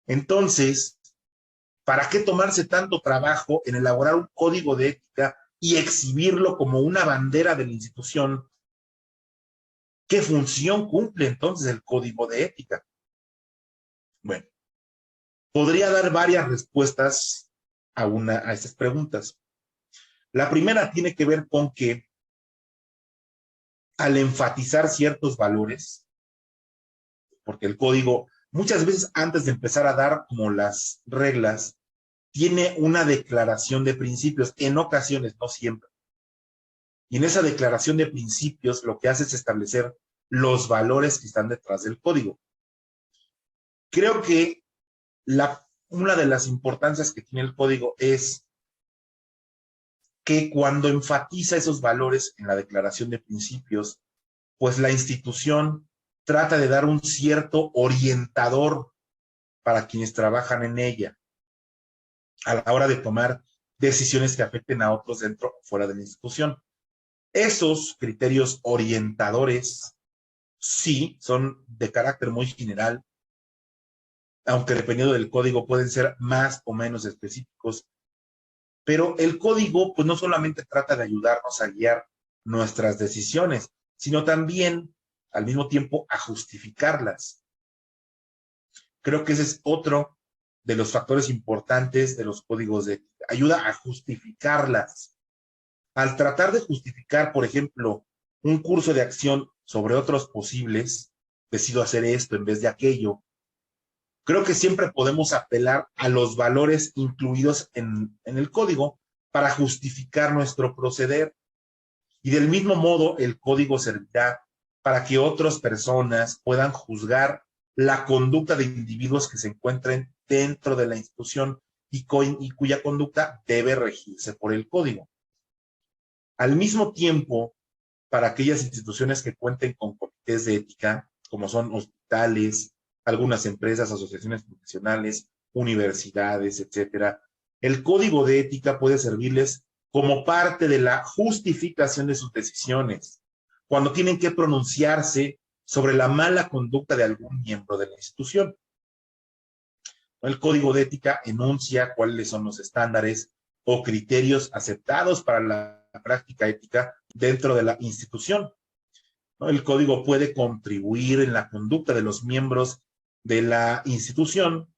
Entonces, ¿para qué tomarse tanto trabajo en elaborar un código de ética y exhibirlo como una bandera de la institución? ¿Qué función cumple entonces el código de ética? Bueno, podría dar varias respuestas a estas preguntas. La primera tiene que ver con que al enfatizar ciertos valores, porque el código muchas veces antes de empezar a dar como las reglas, tiene una declaración de principios, en ocasiones, no siempre. Y en esa declaración de principios lo que hace es establecer los valores que están detrás del código. Creo que una de las importancias que tiene el código es que cuando enfatiza esos valores en la declaración de principios, pues la institución trata de dar un cierto orientador para quienes trabajan en ella a la hora de tomar decisiones que afecten a otros dentro o fuera de la institución. Esos criterios orientadores sí son de carácter muy general, aunque dependiendo del código pueden ser más o menos específicos, pero el código pues no solamente trata de ayudarnos a guiar nuestras decisiones, sino también al mismo tiempo a justificarlas. Creo que ese es otro de los factores importantes de los códigos de ética. Ayuda a justificarlas. Al tratar de justificar, por ejemplo, un curso de acción sobre otros posibles, decido hacer esto en vez de aquello, creo que siempre podemos apelar a los valores incluidos en el código para justificar nuestro proceder. Y del mismo modo, el código servirá para que otras personas puedan juzgar la conducta de individuos que se encuentren dentro de la institución y cuya conducta debe regirse por el código. Al mismo tiempo, para aquellas instituciones que cuenten con comités de ética, como son hospitales, algunas empresas, asociaciones profesionales, universidades, etcétera, el código de ética puede servirles como parte de la justificación de sus decisiones, cuando tienen que pronunciarse sobre la mala conducta de algún miembro de la institución. El código de ética enuncia cuáles son los estándares o criterios aceptados para la práctica ética dentro de la institución. El código puede contribuir en la conducta de los miembros de la institución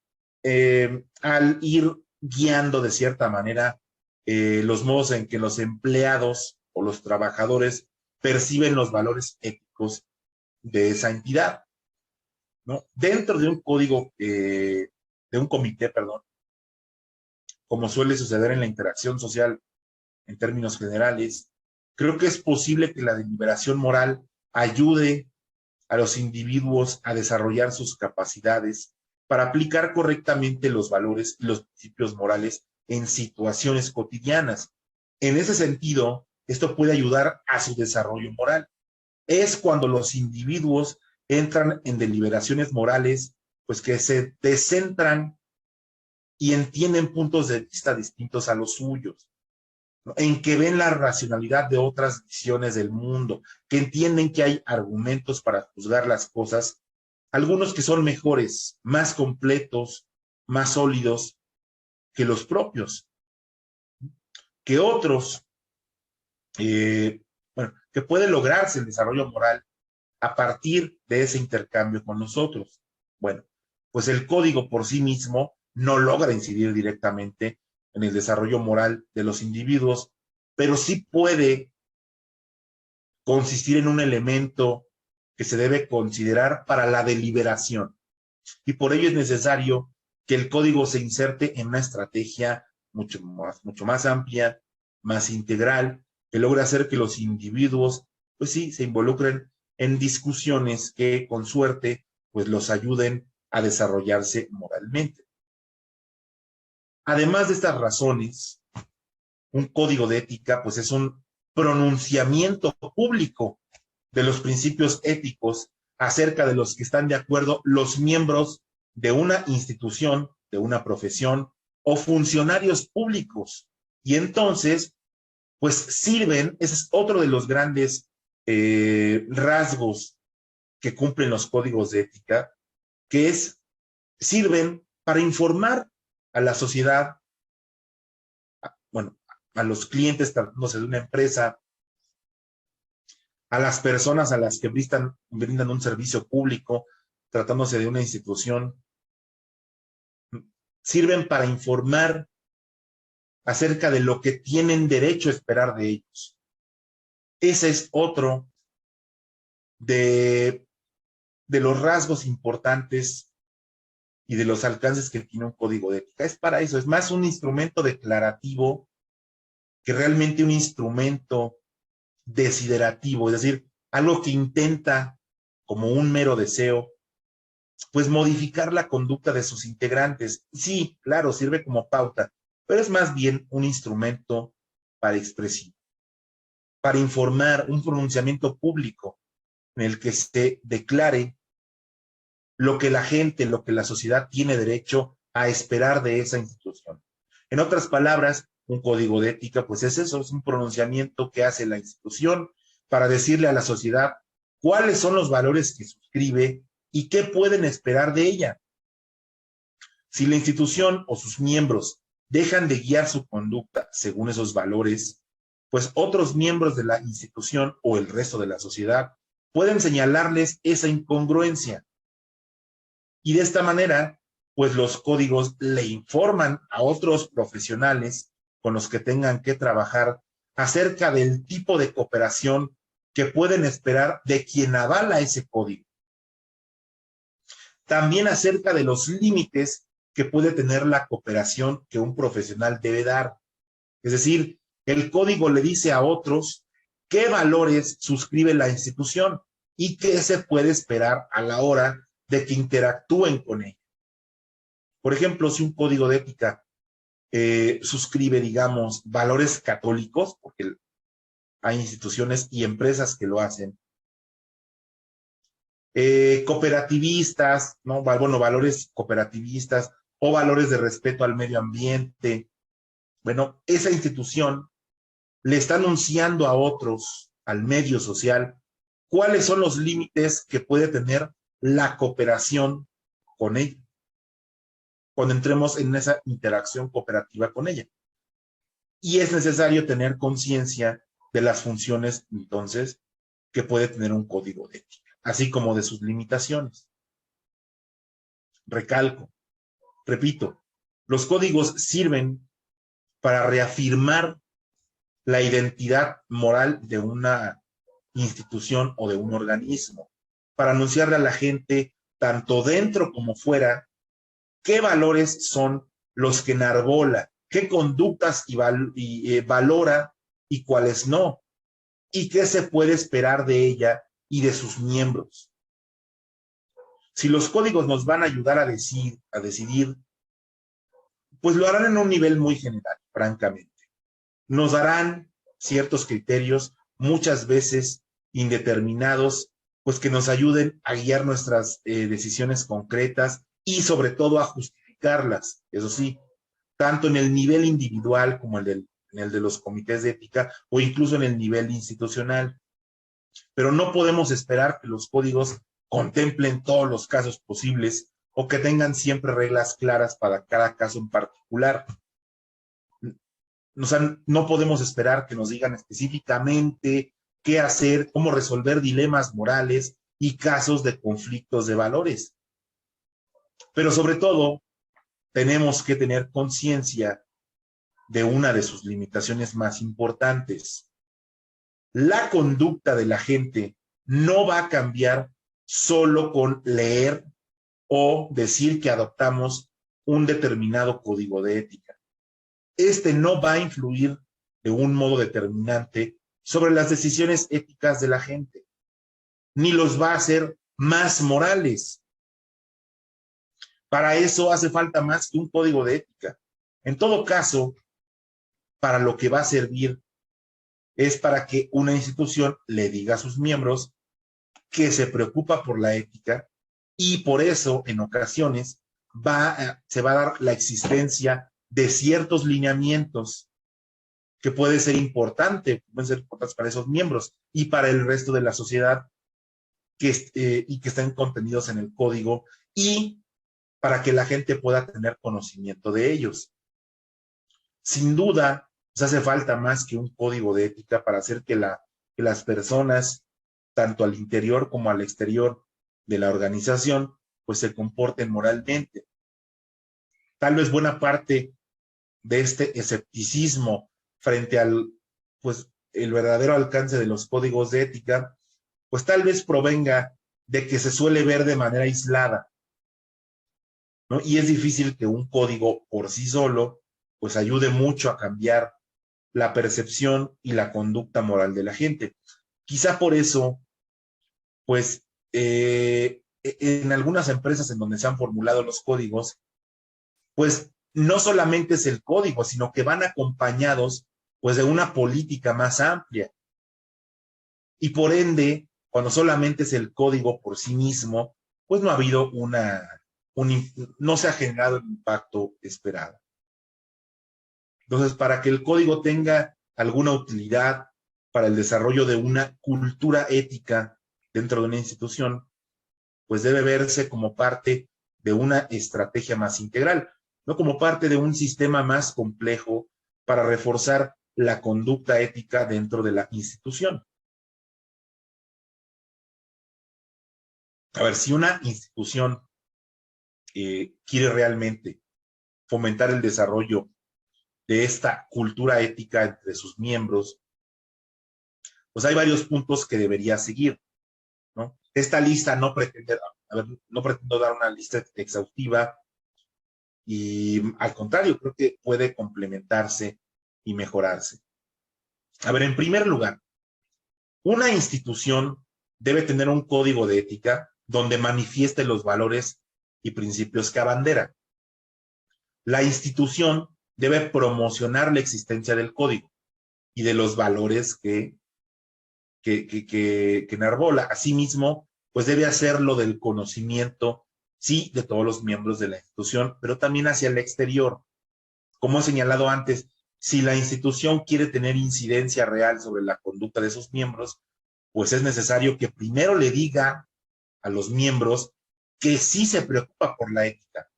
al ir guiando de cierta manera los modos en que los empleados o los trabajadores perciben los valores éticos de esa entidad, ¿no? Dentro de un código, de un comité, perdón, como suele suceder en la interacción social en términos generales, creo que es posible que la deliberación moral ayude a los individuos a desarrollar sus capacidades para aplicar correctamente los valores y los principios morales en situaciones cotidianas. En ese sentido, esto puede ayudar a su desarrollo moral. Es cuando los individuos entran en deliberaciones morales, pues que se descentran y entienden puntos de vista distintos a los suyos, ¿no? En que ven la racionalidad de otras visiones del mundo, que entienden que hay argumentos para juzgar las cosas, algunos que son mejores, más completos, más sólidos que los propios, que otros, bueno, que puede lograrse el desarrollo moral a partir de ese intercambio con nosotros. Bueno, pues el código por sí mismo no logra incidir directamente en el desarrollo moral de los individuos, pero sí puede consistir en un elemento que se debe considerar para la deliberación. Y por ello es necesario que el código se inserte en una estrategia mucho más amplia, más integral, que logre hacer que los individuos, pues sí, se involucren en discusiones que con suerte, pues los ayuden a desarrollarse moralmente. Además de estas razones, un código de ética, pues es un pronunciamiento público de los principios éticos acerca de los que están de acuerdo los miembros de una institución, de una profesión o funcionarios públicos. Y entonces, pues sirven, ese es otro de los grandes rasgos que cumplen los códigos de ética, que es, sirven para informar a la sociedad, bueno, a los clientes tratándose de una empresa, a las personas a las que brindan un servicio público, tratándose de una institución, sirven para informar acerca de lo que tienen derecho a esperar de ellos. Ese es otro de los rasgos importantes y de los alcances que tiene un código de ética. Es para eso, es más un instrumento declarativo que realmente un instrumento desiderativo, es decir, algo que intenta, como un mero deseo, pues modificar la conducta de sus integrantes. Sí, claro, sirve como pauta, pero es más bien un instrumento para expresión, para informar, un pronunciamiento público en el que se declare lo que la gente, lo que la sociedad tiene derecho a esperar de esa institución. En otras palabras, un código de ética, pues es eso, es un pronunciamiento que hace la institución para decirle a la sociedad cuáles son los valores que suscribe y qué pueden esperar de ella. Si la institución o sus miembros dejan de guiar su conducta según esos valores, pues otros miembros de la institución o el resto de la sociedad pueden señalarles esa incongruencia. Y de esta manera, pues los códigos le informan a otros profesionales con los que tengan que trabajar acerca del tipo de cooperación que pueden esperar de quien avala ese código. También acerca de los límites que puede tener la cooperación que un profesional debe dar. Es decir, el código le dice a otros qué valores suscribe la institución y qué se puede esperar a la hora de que interactúen con ella. Por ejemplo, si un código de ética suscribe, digamos, valores católicos, porque hay instituciones y empresas que lo hacen, cooperativistas, ¿no? Bueno, valores cooperativistas o valores de respeto al medio ambiente. Bueno, esa institución le está anunciando a otros, al medio social, cuáles son los límites que puede tener la cooperación con ella, cuando entremos en esa interacción cooperativa con ella. Y es necesario tener conciencia de las funciones, entonces, que puede tener un código de ética, así como de sus limitaciones. Recalco, repito, los códigos sirven para reafirmar la identidad moral de una institución o de un organismo, para anunciarle a la gente, tanto dentro como fuera, qué valores son los que enarbola, qué conductas valora y cuáles no, y qué se puede esperar de ella y de sus miembros. Si los códigos nos van a ayudar a decidir, pues lo harán en un nivel muy general, francamente. Nos darán ciertos criterios, muchas veces indeterminados, pues que nos ayuden a guiar nuestras decisiones concretas y sobre todo a justificarlas, eso sí, tanto en el nivel individual como en el de los comités de ética o incluso en el nivel institucional. Pero no podemos esperar que los códigos contemplen todos los casos posibles o que tengan siempre reglas claras para cada caso en particular. No podemos esperar que nos digan específicamente qué hacer, cómo resolver dilemas morales y casos de conflictos de valores. Pero sobre todo, tenemos que tener conciencia de una de sus limitaciones más importantes. La conducta de la gente no va a cambiar solo con leer o decir que adoptamos un determinado código de ética. Este no va a influir de un modo determinante sobre las decisiones éticas de la gente, ni los va a hacer más morales. Para eso hace falta más que un código de ética. En todo caso, para lo que va a servir es para que una institución le diga a sus miembros que se preocupa por la ética y por eso en ocasiones se va a dar la existencia de ciertos lineamientos que pueden ser importantes para esos miembros y para el resto de la sociedad y que están contenidos en el código y para que la gente pueda tener conocimiento de ellos. Sin duda, pues hace falta más que un código de ética para hacer que las personas, tanto al interior como al exterior de la organización, pues se comporten moralmente. Tal vez buena parte de este escepticismo frente al, pues, el verdadero alcance de los códigos de ética, pues tal vez provenga de que se suele ver de manera aislada, ¿no? Y es difícil que un código por sí solo, pues ayude mucho a cambiar la percepción y la conducta moral de la gente. Quizá por eso, pues, en algunas empresas en donde se han formulado los códigos, pues no solamente es el código, sino que van acompañados, pues, de una política más amplia. Y por ende, cuando solamente es el código por sí mismo, pues no ha habido no se ha generado el impacto esperado. Entonces, para que el código tenga alguna utilidad para el desarrollo de una cultura ética dentro de una institución, pues debe verse como parte de una estrategia más integral, no como parte de un sistema más complejo para reforzar la conducta ética dentro de la institución. A ver, si una institución quiere realmente fomentar el desarrollo de esta cultura ética entre sus miembros, pues hay varios puntos que debería seguir, ¿no? Esta lista no pretendo dar una lista exhaustiva y al contrario, creo que puede complementarse y mejorarse. A ver, en primer lugar, una institución debe tener un código de ética donde manifieste los valores y principios que abandera. La institución debe promocionar la existencia del código y de los valores que enarbola. Asimismo, pues debe hacerlo del conocimiento, sí, de todos los miembros de la institución, pero también hacia el exterior. Como he señalado antes, si la institución quiere tener incidencia real sobre la conducta de sus miembros, pues es necesario que primero le diga a los miembros que sí se preocupa por la ética,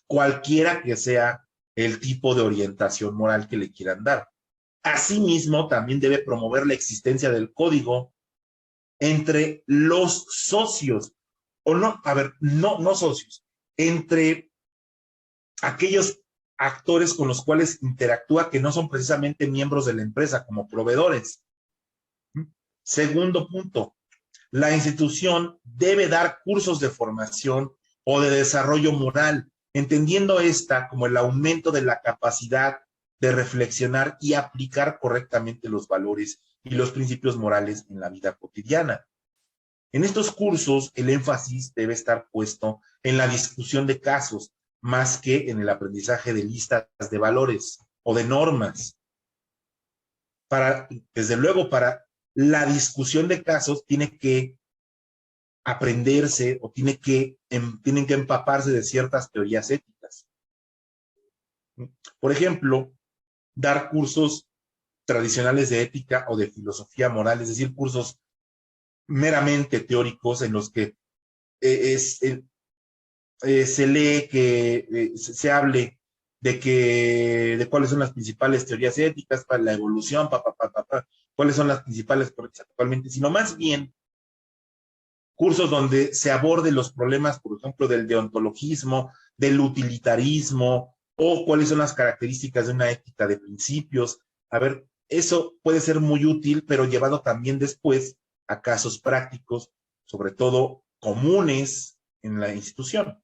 cualquiera que sea el tipo de orientación moral que le quieran dar. Asimismo, también debe promover la existencia del código entre los socios, o no, a ver, no socios, entre aquellos actores con los cuales interactúa que no son precisamente miembros de la empresa, como proveedores. Segundo punto, la institución debe dar cursos de formación o de desarrollo moral, entendiendo esta como el aumento de la capacidad de reflexionar y aplicar correctamente los valores y los principios morales en la vida cotidiana. En estos cursos, el énfasis debe estar puesto en la discusión de casos, más que en el aprendizaje de listas de valores o de normas. Desde luego, para la discusión de casos tiene que aprenderse o tienen que empaparse de ciertas teorías éticas. Por ejemplo, dar cursos tradicionales de ética o de filosofía moral, es decir, cursos meramente teóricos en los que se lee que se hable de cuáles son las principales teorías éticas para la evolución, cuáles son las principales corrientes actualmente, sino más bien cursos donde se aborde los problemas, por ejemplo, del deontologismo, del utilitarismo, o cuáles son las características de una ética de principios. A ver, eso puede ser muy útil, pero llevado también después a casos prácticos, sobre todo comunes en la institución.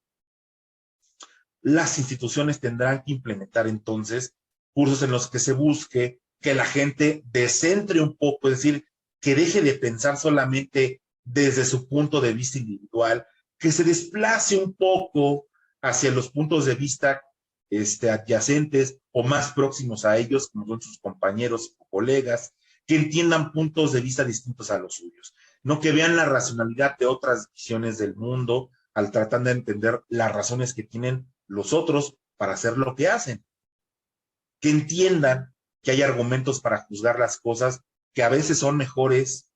Las instituciones tendrán que implementar entonces cursos en los que se busque que la gente descentre un poco, es decir, que deje de pensar solamente desde su punto de vista individual, que se desplace un poco hacia los puntos de vista adyacentes o más próximos a ellos, como son sus compañeros o colegas, que entiendan puntos de vista distintos a los suyos, no que vean la racionalidad de otras visiones del mundo al tratar de entender las razones que tienen los otros para hacer lo que hacen, que entiendan que hay argumentos para juzgar las cosas que a veces son mejores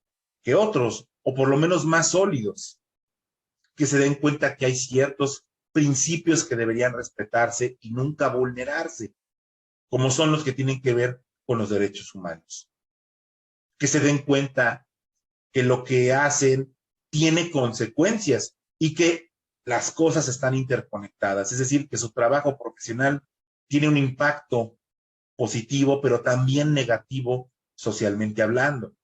que otros, o por lo menos más sólidos, que se den cuenta que hay ciertos principios que deberían respetarse y nunca vulnerarse, como son los que tienen que ver con los derechos humanos. Que se den cuenta que lo que hacen tiene consecuencias y que las cosas están interconectadas, es decir, que su trabajo profesional tiene un impacto positivo, pero también negativo socialmente hablando.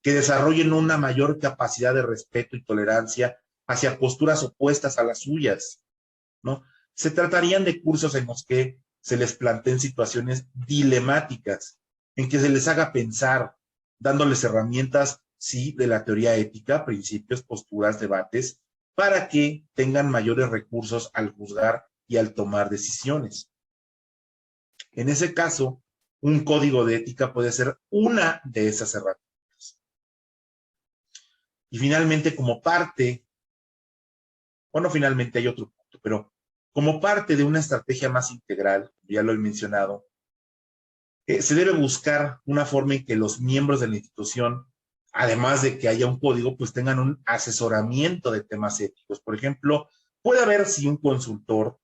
Que desarrollen una mayor capacidad de respeto y tolerancia hacia posturas opuestas a las suyas, ¿no? Se tratarían de cursos en los que se les planteen situaciones dilemáticas, en que se les haga pensar, dándoles herramientas, sí, de la teoría ética, principios, posturas, debates, para que tengan mayores recursos al juzgar y al tomar decisiones. En ese caso, un código de ética puede ser una de esas herramientas. Y finalmente, como parte, bueno, finalmente hay otro punto, pero como parte de una estrategia más integral, ya lo he mencionado, se debe buscar una forma en que los miembros de la institución, además de que haya un código, pues tengan un asesoramiento de temas éticos. Por ejemplo, puede haber si un consultor,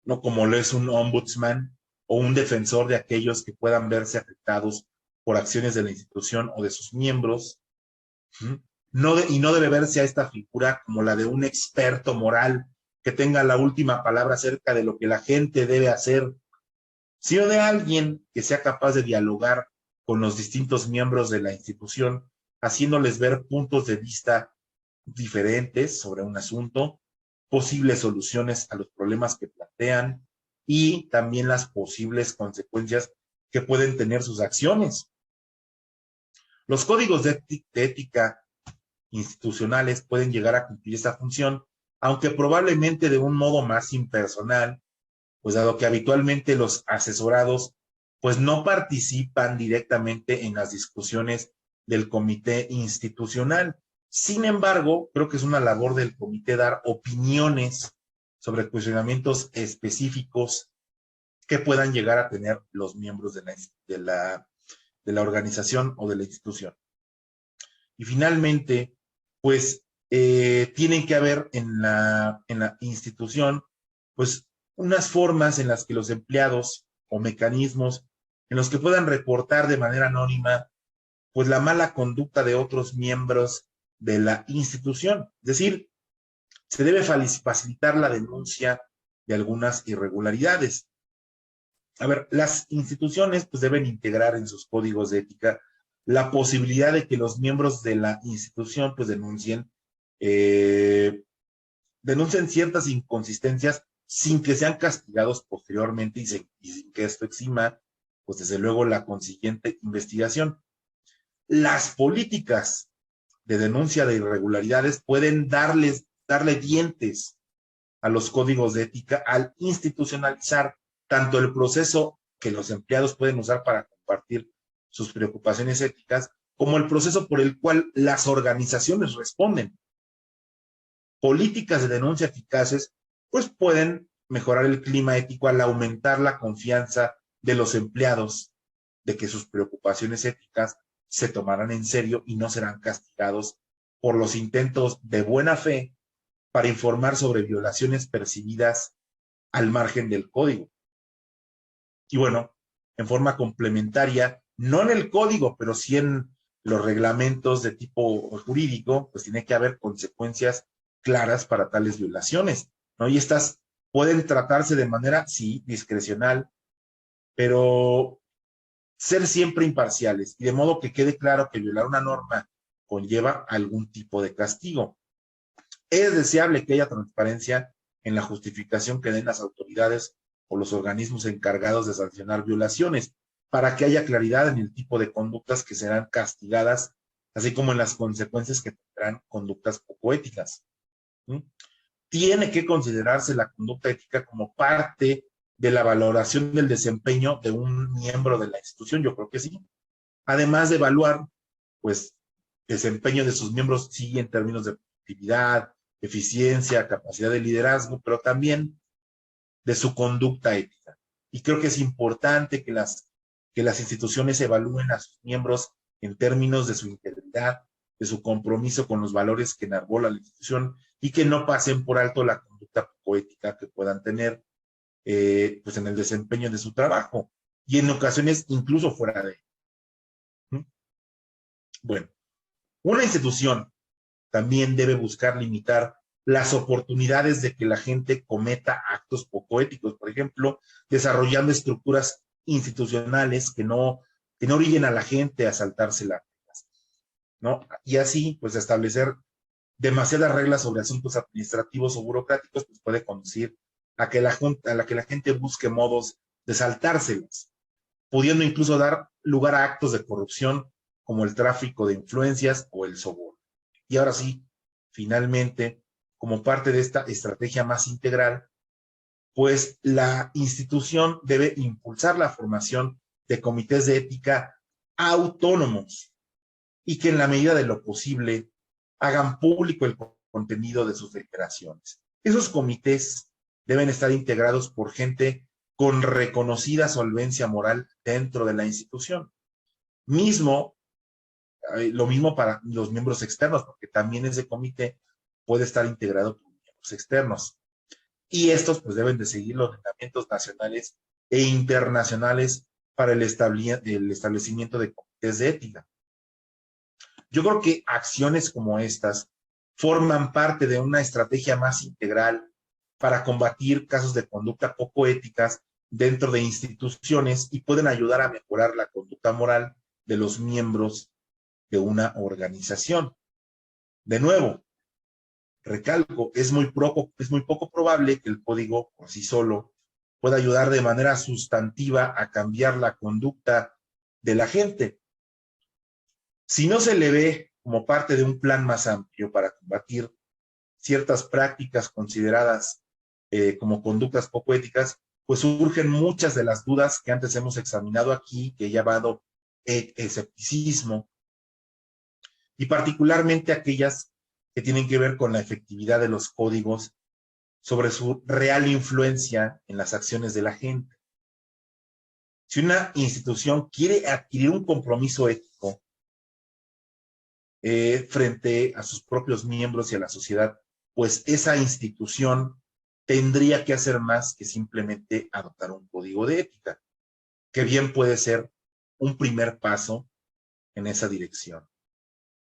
no como lo es un ombudsman o un defensor de aquellos que puedan verse afectados por acciones de la institución o de sus miembros. Y no debe verse a esta figura como la de un experto moral que tenga la última palabra acerca de lo que la gente debe hacer, sino de alguien que sea capaz de dialogar con los distintos miembros de la institución, haciéndoles ver puntos de vista diferentes sobre un asunto, posibles soluciones a los problemas que plantean y también las posibles consecuencias que pueden tener sus acciones. Los códigos de ética institucionales pueden llegar a cumplir esta función, aunque probablemente de un modo más impersonal, pues dado que habitualmente los asesorados pues no participan directamente en las discusiones del comité institucional. Sin embargo, creo que es una labor del comité dar opiniones sobre cuestionamientos específicos que puedan llegar a tener los miembros de la organización o de la institución. Y finalmente, pues tienen que haber en la institución, pues unas formas en las que los empleados o mecanismos en los que puedan reportar de manera anónima, pues la mala conducta de otros miembros de la institución. Es decir, se debe facilitar la denuncia de algunas irregularidades. A ver, las instituciones pues deben integrar en sus códigos de ética la posibilidad de que los miembros de la institución pues denuncien ciertas inconsistencias sin que sean castigados posteriormente y sin que esto exima, pues desde luego la consiguiente investigación. Las políticas de denuncia de irregularidades pueden darle dientes a los códigos de ética al institucionalizar tanto el proceso que los empleados pueden usar para compartir sus preocupaciones éticas, como el proceso por el cual las organizaciones responden. Políticas de denuncia eficaces, pues pueden mejorar el clima ético al aumentar la confianza de los empleados de que sus preocupaciones éticas se tomarán en serio y no serán castigados por los intentos de buena fe para informar sobre violaciones percibidas al margen del código. Y bueno, en forma complementaria, no en el código, pero sí en los reglamentos de tipo jurídico, pues tiene que haber consecuencias claras para tales violaciones, ¿no? Y estas pueden tratarse de manera, sí, discrecional, pero ser siempre imparciales, y de modo que quede claro que violar una norma conlleva algún tipo de castigo. Es deseable que haya transparencia en la justificación que den las autoridades o los organismos encargados de sancionar violaciones, para que haya claridad en el tipo de conductas que serán castigadas, así como en las consecuencias que tendrán conductas poco éticas. ¿Sí? Tiene que considerarse la conducta ética como parte de la valoración del desempeño de un miembro de la institución, yo creo que sí. Además de evaluar, pues, desempeño de sus miembros, sí, en términos de productividad, eficiencia, capacidad de liderazgo, pero también de su conducta ética. Y creo que es importante que las instituciones evalúen a sus miembros en términos de su integridad, de su compromiso con los valores que enarbola la institución y que no pasen por alto la conducta poco ética que puedan tener pues en el desempeño de su trabajo y en ocasiones incluso fuera de él. Bueno, una institución también debe buscar limitar las oportunidades de que la gente cometa actos poco éticos, por ejemplo, desarrollando estructuras institucionales que no orillen a la gente a saltarse las reglas, ¿no? Y así, pues establecer demasiadas reglas sobre asuntos administrativos o burocráticos, pues puede conducir a que la gente busque modos de saltárselas, pudiendo incluso dar lugar a actos de corrupción como el tráfico de influencias o el soborno. Y ahora sí, finalmente, como parte de esta estrategia más integral, pues la institución debe impulsar la formación de comités de ética autónomos y que en la medida de lo posible hagan público el contenido de sus deliberaciones. Esos comités deben estar integrados por gente con reconocida solvencia moral dentro de la institución. Lo mismo para los miembros externos, porque también ese comité puede estar integrado por miembros externos. Y estos pues deben de seguir los lineamientos nacionales e internacionales para el establecimiento de comités de ética. Yo creo que acciones como estas forman parte de una estrategia más integral para combatir casos de conducta poco éticas dentro de instituciones y pueden ayudar a mejorar la conducta moral de los miembros de una organización. De nuevo, recalco, es muy poco probable que el código por sí solo pueda ayudar de manera sustantiva a cambiar la conducta de la gente. Si no se le ve como parte de un plan más amplio para combatir ciertas prácticas consideradas como conductas poco éticas, pues surgen muchas de las dudas que antes hemos examinado aquí, que he llamado escepticismo, y particularmente aquellas que tienen que ver con la efectividad de los códigos sobre su real influencia en las acciones de la gente. Si una institución quiere adquirir un compromiso ético frente a sus propios miembros y a la sociedad, pues esa institución tendría que hacer más que simplemente adoptar un código de ética, que bien puede ser un primer paso en esa dirección.